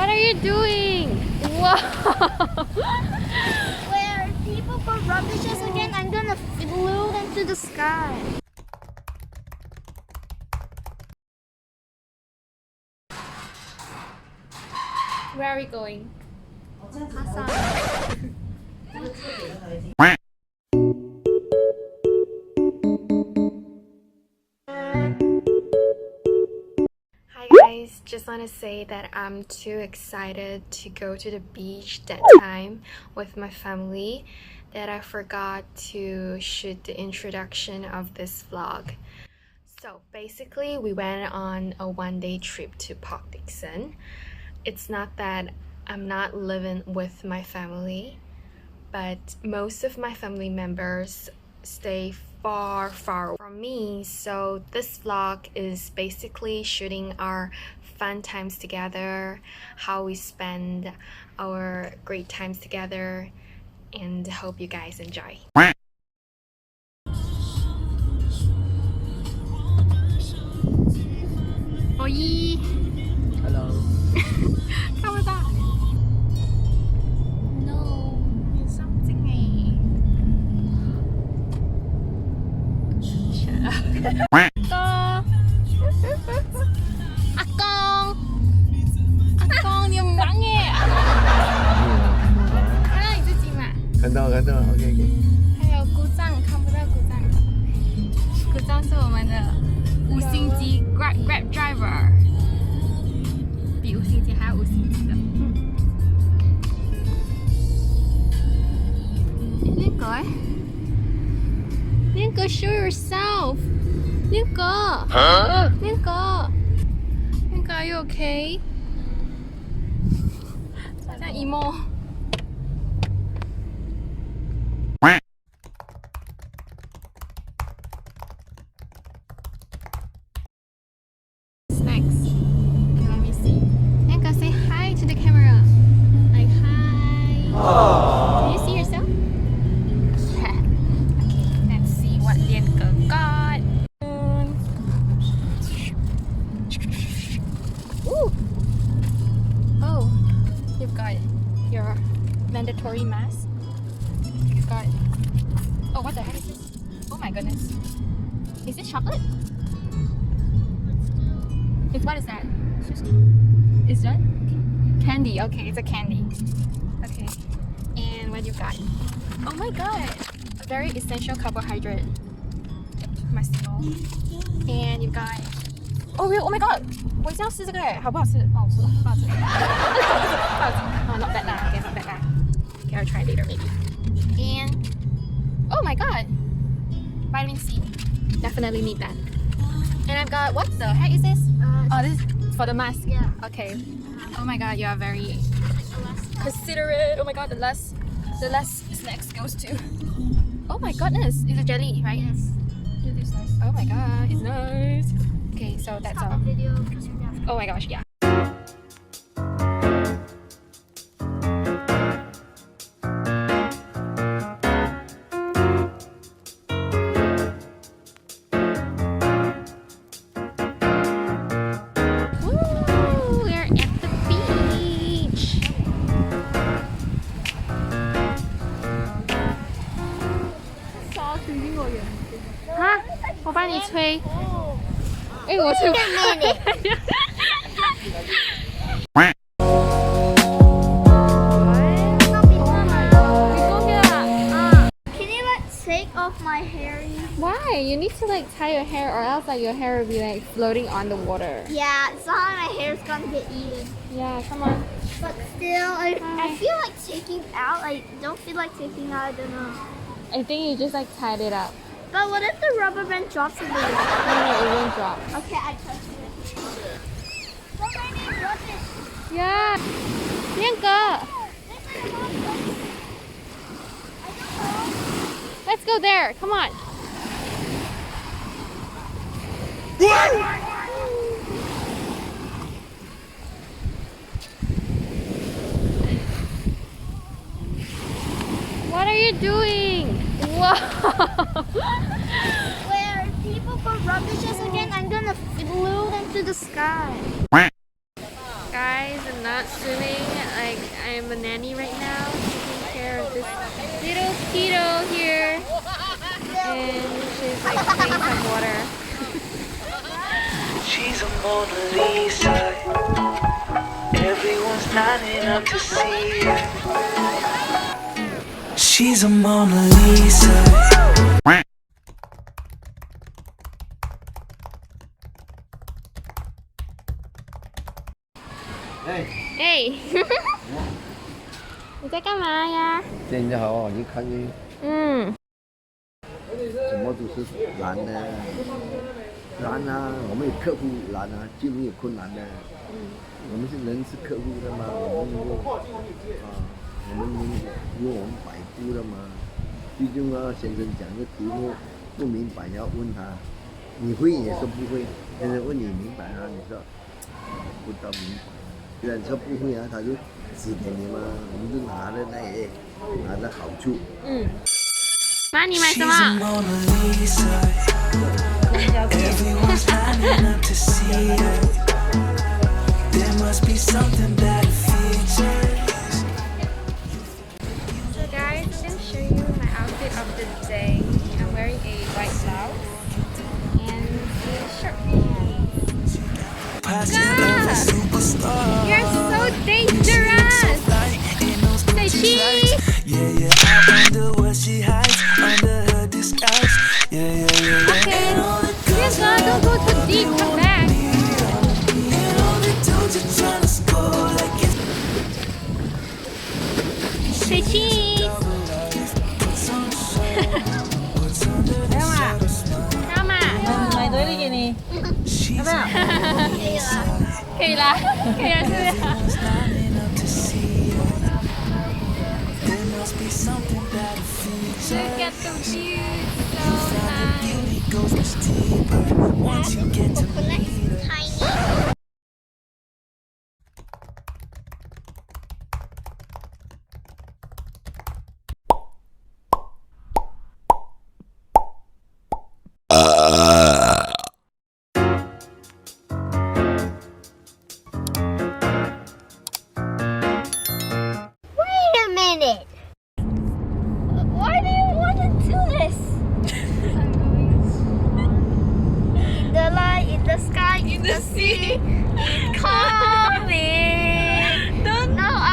What are you doing? Whoa! Where people put rubbishes again, I'm gonna blow them to the sky. Where are we going? Hi guys, just want to say that I'm too excited to go to the beach that time with my family that I forgot to shoot the introduction of this vlog. So basically we went on a one-day trip to Park Dixon. It's not that I'm not living with my family, but most of my family members stay far from me, so this vlog is basically shooting our fun times together, how we spend our great times together, and hope you guys enjoy. Oi! Hello. How was that? No, there's something. Shut up. Akong! Akong, 你很忙耶！看到你自己嘛？看到，OK。还有鼓掌，看不到鼓掌。鼓掌是我们的五星级 Grab driver， 比五星级还要五星级的。练哥 show yourself. 练哥 are you okay? 好像 emo. Snacks. Okay, let me see. Lenka, say hi to the camera. Like hi. Can you see yourself? Yeah. Okay, let's see what Lenka got. Ooh. Oh, you've got your mandatory mask. You've got. Oh, what the heck is this? Oh my goodness. Is this chocolate? What is that? Is that candy? Okay, it's a candy. Okay, and what you got? Oh my god, a very essential carbohydrate. Mastico. And you got. Oh real? Oh my god! 我一定要试这个哎，好不好吃？不好吃，不好吃。Oh, not bad lah. Okay, not bad lah. Okay, I'll try later maybe. And oh my god, vitamin C. Definitely need that. And I've got, what the heck is this? Oh, this is for the mask. Yeah. Okay. Oh my god, you are very considerate. Oh my god, the less snacks goes to. Oh my goodness, it's a jelly, right? Yes. It is nice. Oh my god, it's nice. Okay, so that's all. Video. Oh my gosh, yeah.哈，我帮你吹。哎，我吹不到。Can you take off my hair? Why? You need to tie your hair, or else your hair will be floating on the water. Yeah, somehow my hair's gonna get eaten. Yeah, come on. But still, I feel like taking out. I don't feel like taking out. I don't know. I think you just tied it up. But what if the rubber band drops in the water? No, it won't drop. Okay, I touched it. So many rubbish. Yeah. Bianca, let's go there. Come on. What are you doing? Whoa! Where people put rubbishes again, I'm gonna blow them to the sky. Guys, I'm not swimming. Like I'm a nanny right now, taking care of this little kiddo here, and she's like playing some water. She's a Mona Lisa. Everyone's lining up to see her. She's a Mona Lisa. Hey, 你在干嘛呀？现在好，你看你什么都是难的，难啊！我们有客户难啊，就没有困难的。我们是人是客户的嘛，我们因为我们摆布的嘛。最近先生讲个题目不明白，要问他，你会也说不会。先生问你明白啊，你说不到明白。既然说不会啊，他就指点你嘛，我们就拿着拿着好处。妈，你买什么？ Everyone's lining up to see her. There must be something that features. So guys, I'm gonna show you my outfit of the day. I'm wearing a white blouse and a short pants. Ah, you're so dangerous! Say cheese! Yeah, I wonder what she hides under her disguise. Yeah. Okay, yes, don't go too deep, come back. And all the dudes are trying to score like it's Say cheese! 干嘛？买多一点呢，要不要？可以啦，可以了，是不是？ lining up to see her. There must be something that features. Look at the view, so nice. Beauty goes much deeper once you get to meet her. Tiny.